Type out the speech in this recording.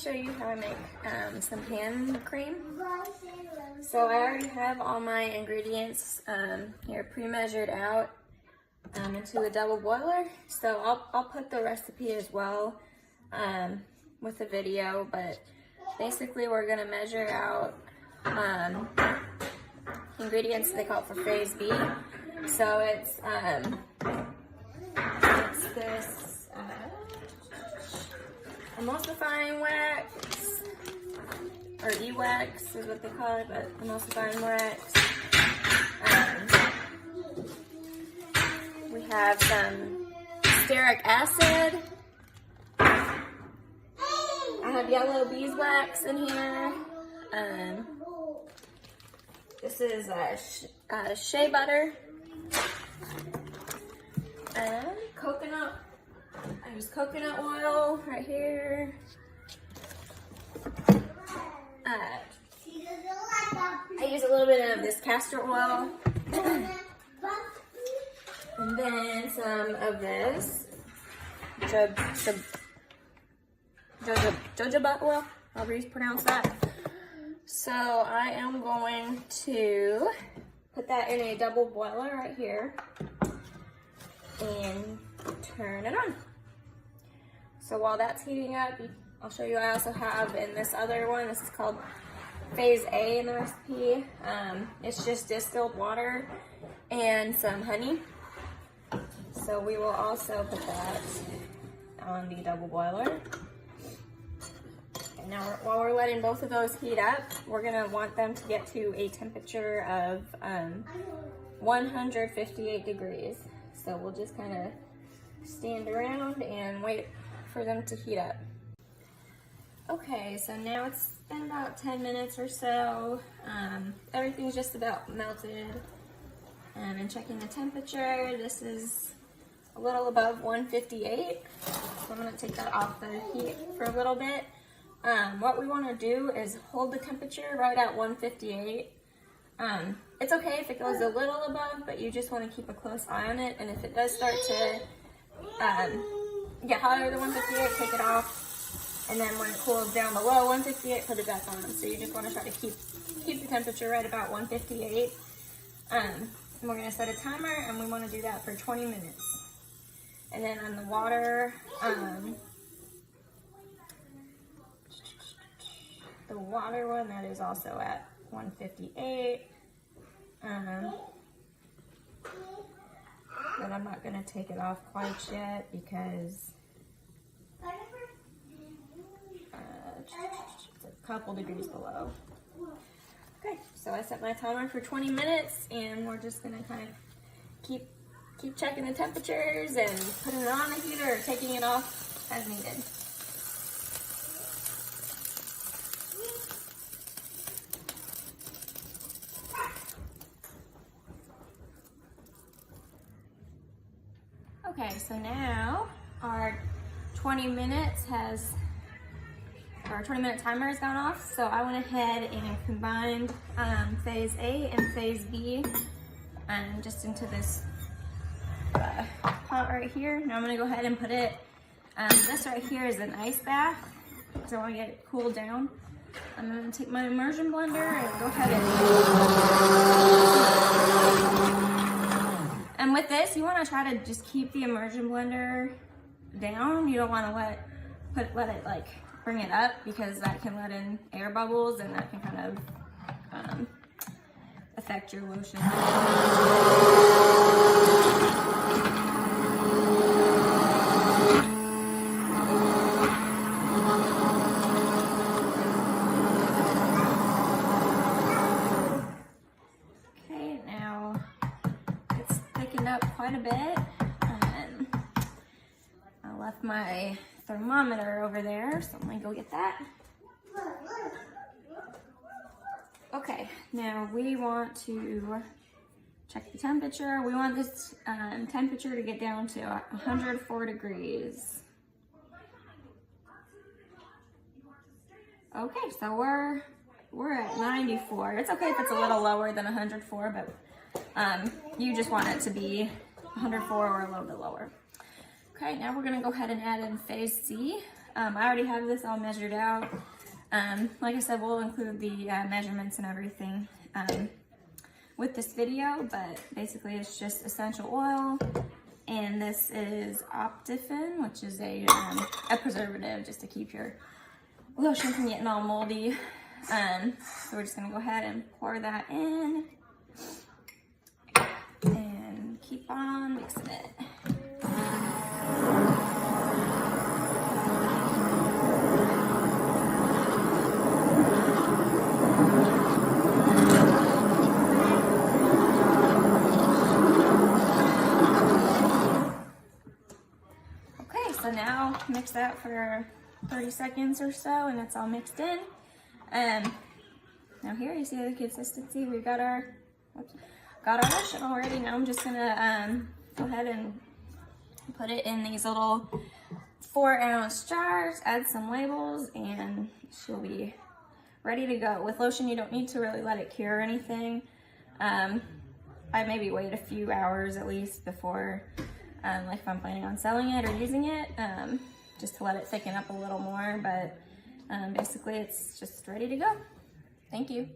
show you how I make some hand cream. So I already have all my ingredients here pre-measured out into a double boiler. So I'll put the recipe as well with the video, but basically we're gonna measure out ingredients. They call it for phase B. So it's this emulsifying wax, or EWax is what they call it, but emulsifying wax. We have some Stearic Acid. I have yellow beeswax in here. This is shea butter. Coconut. I use coconut oil right here. I use a little bit of this castor oil. And then some of this jojoba oil, however you pronounce that. So I am going to put that in a double boiler right here and turn it on. So while that's heating up, I'll show you, I also have in this other one, this is called phase A in the recipe. It's just distilled water and some honey. So we will also put that on the double boiler. And now while we're letting both of those heat up, we're gonna want them to get to a temperature of 158 degrees. So we'll just kind of stand around and wait for them to heat up. Okay, so now it's been about 10 minutes or so. Everything's just about melted. And checking the temperature, this is a little above 158. So I'm gonna take that off the heat for a little bit. What we wanna do is hold the temperature right at 158. It's okay if it goes a little above, but you just wanna keep a close eye on it. And if it does start to get hotter than 158, take it off. And then when it cools down below 158, put it back on. So you just want to try to keep the temperature right about 158. And we're going to set a timer, and we want to do that for 20 minutes. And then on the water, the water one, that is also at 158. But I'm not going to take it off quite yet because it's a couple degrees below. Okay, so I set my timer for 20 minutes, and we're just gonna kind of keep checking the temperatures and putting it on the heater or taking it off as needed. Okay, so now our 20-minute timer has gone off. So I went ahead and combined phase A and phase B just into this pot right here. Now I'm gonna go ahead and put it, this right here is an ice bath, because I wanna get it cooled down. I'm gonna take my immersion blender and go ahead and with this, you wanna try to just keep the immersion blender down. You don't wanna let it like bring it up, because that can let in air bubbles and that can kind of affect your lotion. Okay, now it's thickened up quite a bit. And I left my thermometer over there, so I'm gonna go get that. Okay, now we want to check the temperature. We want this temperature to get down to 104 degrees. Okay, so we're at 94. It's okay if it's a little lower than 104, but you just want it to be 104 or a little bit lower. Okay, now we're gonna go ahead and add in phase C. I already have this all measured out. Like I said, we'll include the measurements and everything with this video, but basically it's just essential oil, and this is Opitphen, which is a preservative just to keep your lotion from getting all moldy. So we're just gonna go ahead and pour that in and keep on mixing it. Okay, so now mix that for 30 seconds or so, and it's all mixed in. Now here you see the consistency. We've got our lotion already. Now I'm just gonna go ahead and put it in these little 4-ounce jars, add some labels, and she'll be ready to go. With lotion, you don't need to really let it cure or anything. I maybe wait a few hours at least before, like if I'm planning on selling it or using it, just to let it thicken up a little more, but basically it's just ready to go. Thank you.